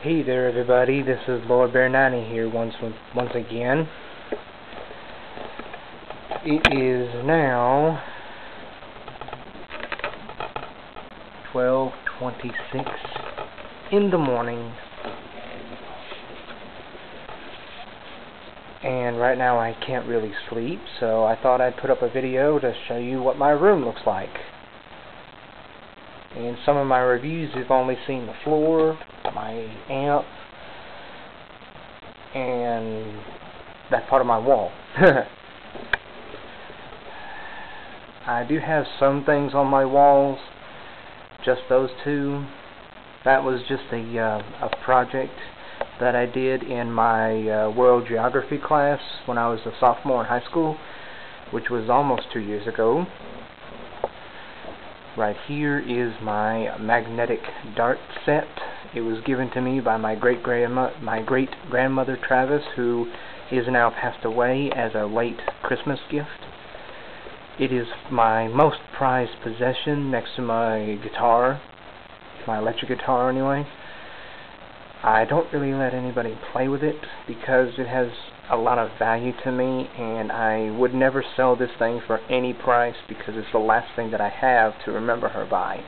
Hey there everybody, this is Lord Bear 90 here once again. It is now 12:26 in the morning, and right now I can't really sleep, so I thought I'd put up a video to show you what my room looks like. In some of my reviews you've only seen the floor, my amp, and that part of my wall. I do have some things on my walls, just those two. That was just a project that I did in my world geography class when I was a sophomore in high school, which was almost 2 years ago. Right here is my magnetic dart set. It was given to me by my great-grandmother Travis, who is now passed away, as a late Christmas gift. It is my most prized possession next to my guitar, my electric guitar anyway. I don't really let anybody play with it because it has a lot of value to me, and I would never sell this thing for any price because it's the last thing that I have to remember her by.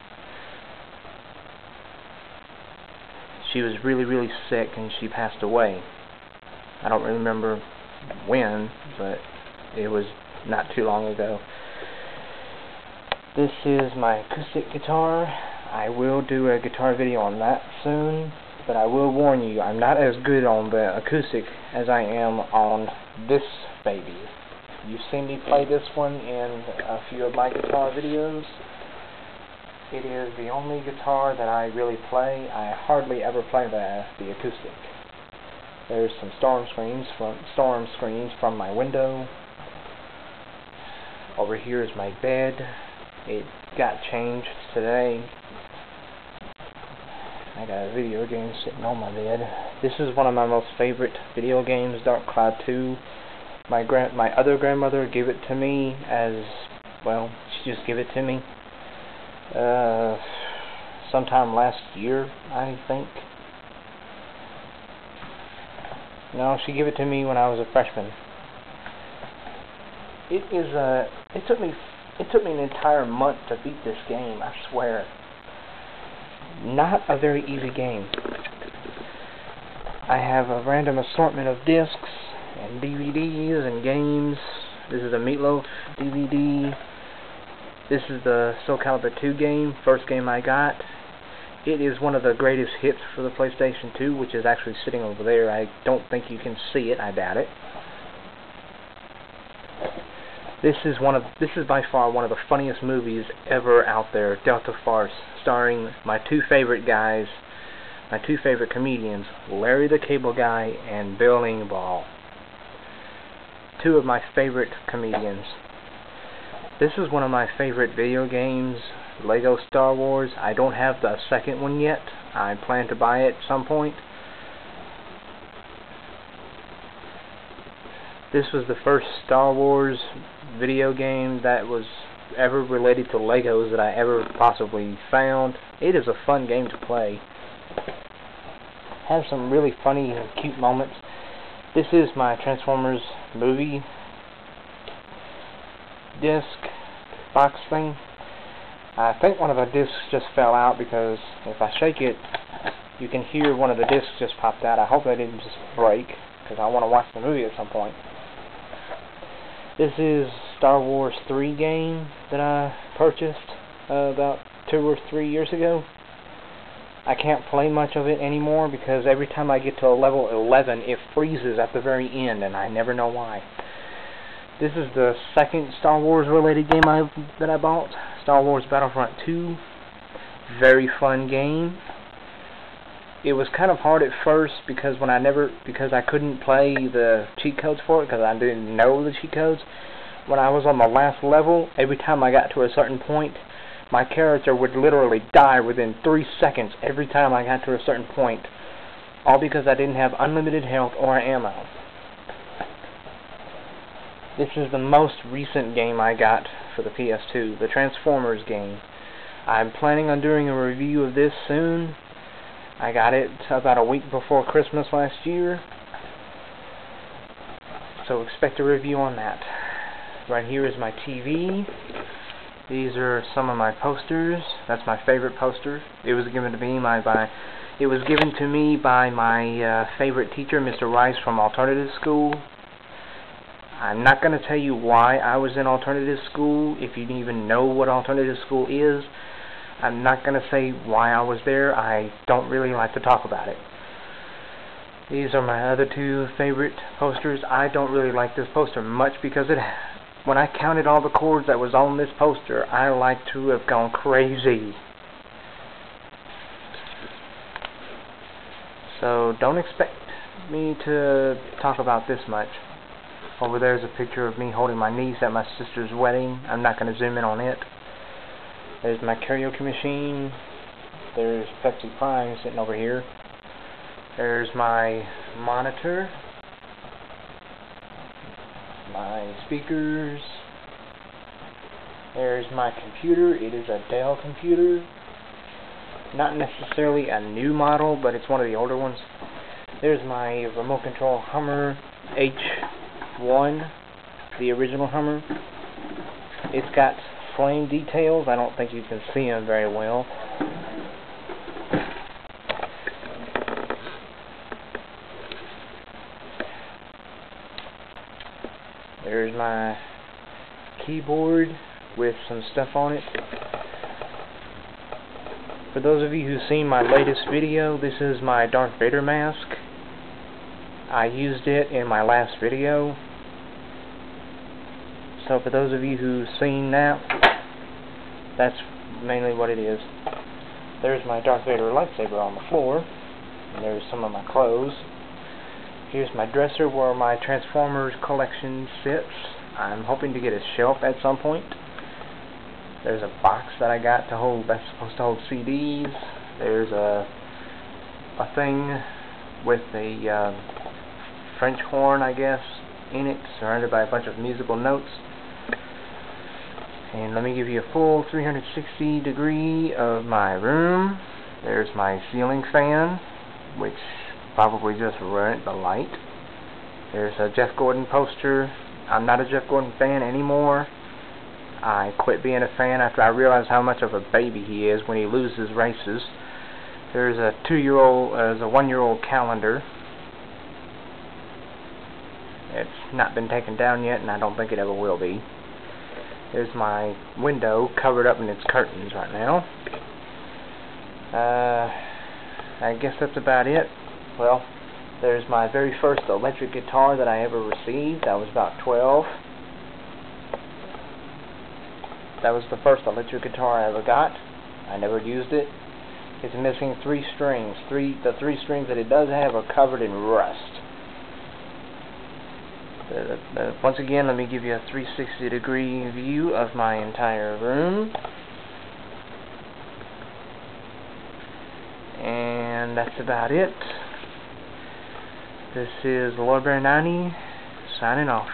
She was really sick and she passed away. I don't remember when, but it was not too long ago. This is my acoustic guitar. I will do a guitar video on that soon, but I will warn you, I'm not as good on the acoustic as I am on this baby. You've seen me play this one in a few of my guitar videos. It is the only guitar that I really play. I hardly ever play the acoustic. There's some storm screens from my window. Over here is my bed. It got changed today. I got a video game sitting on my bed. This is one of my most favorite video games, Dark Cloud 2. My other grandmother gave it to me as, well, she just gave it to me sometime last year, I think. No, she gave it to me when I was a freshman. It took me an entire month to beat this game, I swear. Not a very easy game. I have a random assortment of discs and DVDs and games. This is a Meatloaf DVD. This is the Soul Calibur 2 game, first game I got. It is one of the greatest hits for the PlayStation 2, which is actually sitting over there. I don't think you can see it, I doubt it. This is by far one of the funniest movies ever out there, Delta Farce, starring my two favorite guys, my two favorite comedians, Larry the Cable Guy and Bill Engvall. Two of my favorite comedians. This is one of my favorite video games, Lego Star Wars. I don't have the second one yet. I plan to buy it at some point. This was the first Star Wars video game that was ever related to Legos that I ever possibly found. It is a fun game to play. Has some really funny and cute moments. This is my Transformers movie disc box thing. I think one of the discs just fell out because if I shake it, you can hear one of the discs just popped out. I hope they didn't just break because I want to watch the movie at some point. This is Star Wars 3 game that I purchased about 2 or 3 years ago. I can't play much of it anymore because every time I get to a level 11 it freezes at the very end and I never know why. This is the second Star Wars related game that I bought, Star Wars Battlefront 2. Very fun game. It was kind of hard at first because I couldn't play the cheat codes for it because I didn't know the cheat codes. When I was on the last level, every time I got to a certain point, my character would literally die within 3 seconds every time I got to a certain point. All because I didn't have unlimited health or ammo. This is the most recent game I got for the PS2, the Transformers game. I'm planning on doing a review of this soon. I got it about a week before Christmas last year, so expect a review on that. Right here is my TV. These are some of my posters. That's my favorite poster. It was given to me by my favorite teacher, Mr. Rice from Alternative School. I'm not going to tell you why I was in alternative school, if you even know what alternative school is. I'm not going to say why I was there. I don't really like to talk about it. These are my other two favorite posters. I don't really like this poster much because when I counted all the cords that was on this poster, I like to have gone crazy. So don't expect me to talk about this much. Over there is a picture of me holding my niece at my sister's wedding. I'm not going to zoom in on it. There's my karaoke machine. There's Pepsi Prime sitting over here. There's my monitor. My speakers. There's my computer. It is a Dell computer. Not necessarily a new model, but it's one of the older ones. There's my remote control Hummer H1, the original Hummer. It's got flame details. I don't think you can see them very well. There's my keyboard with some stuff on it. For those of you who've seen my latest video, this is my Darth Vader mask. I used it in my last video. So for those of you who've seen that, that's mainly what it is. There's my Darth Vader lightsaber on the floor. And there's some of my clothes. Here's my dresser where my Transformers collection sits. I'm hoping to get a shelf at some point. There's a box that I got to hold, that's supposed to hold CDs. There's a thing with a French horn, I guess, in it, surrounded by a bunch of musical notes. And let me give you a full 360 degree of my room. There's my ceiling fan, which probably just ruined the light. There's a Jeff Gordon poster. I'm not a Jeff Gordon fan anymore. I quit being a fan after I realized how much of a baby he is when he loses races. There's a 1-year-old calendar. It's not been taken down yet, and I don't think it ever will be. There's my window covered up in its curtains right now. I guess that's about it. Well, there's my very first electric guitar that I ever received. I was about 12. That was the first electric guitar I ever got. I never used it. It's missing 3 strings. The 3 strings that it does have are covered in rust. Once again, let me give you a 360 degree view of my entire room. And that's about it. This is Lord Bear 90 signing off.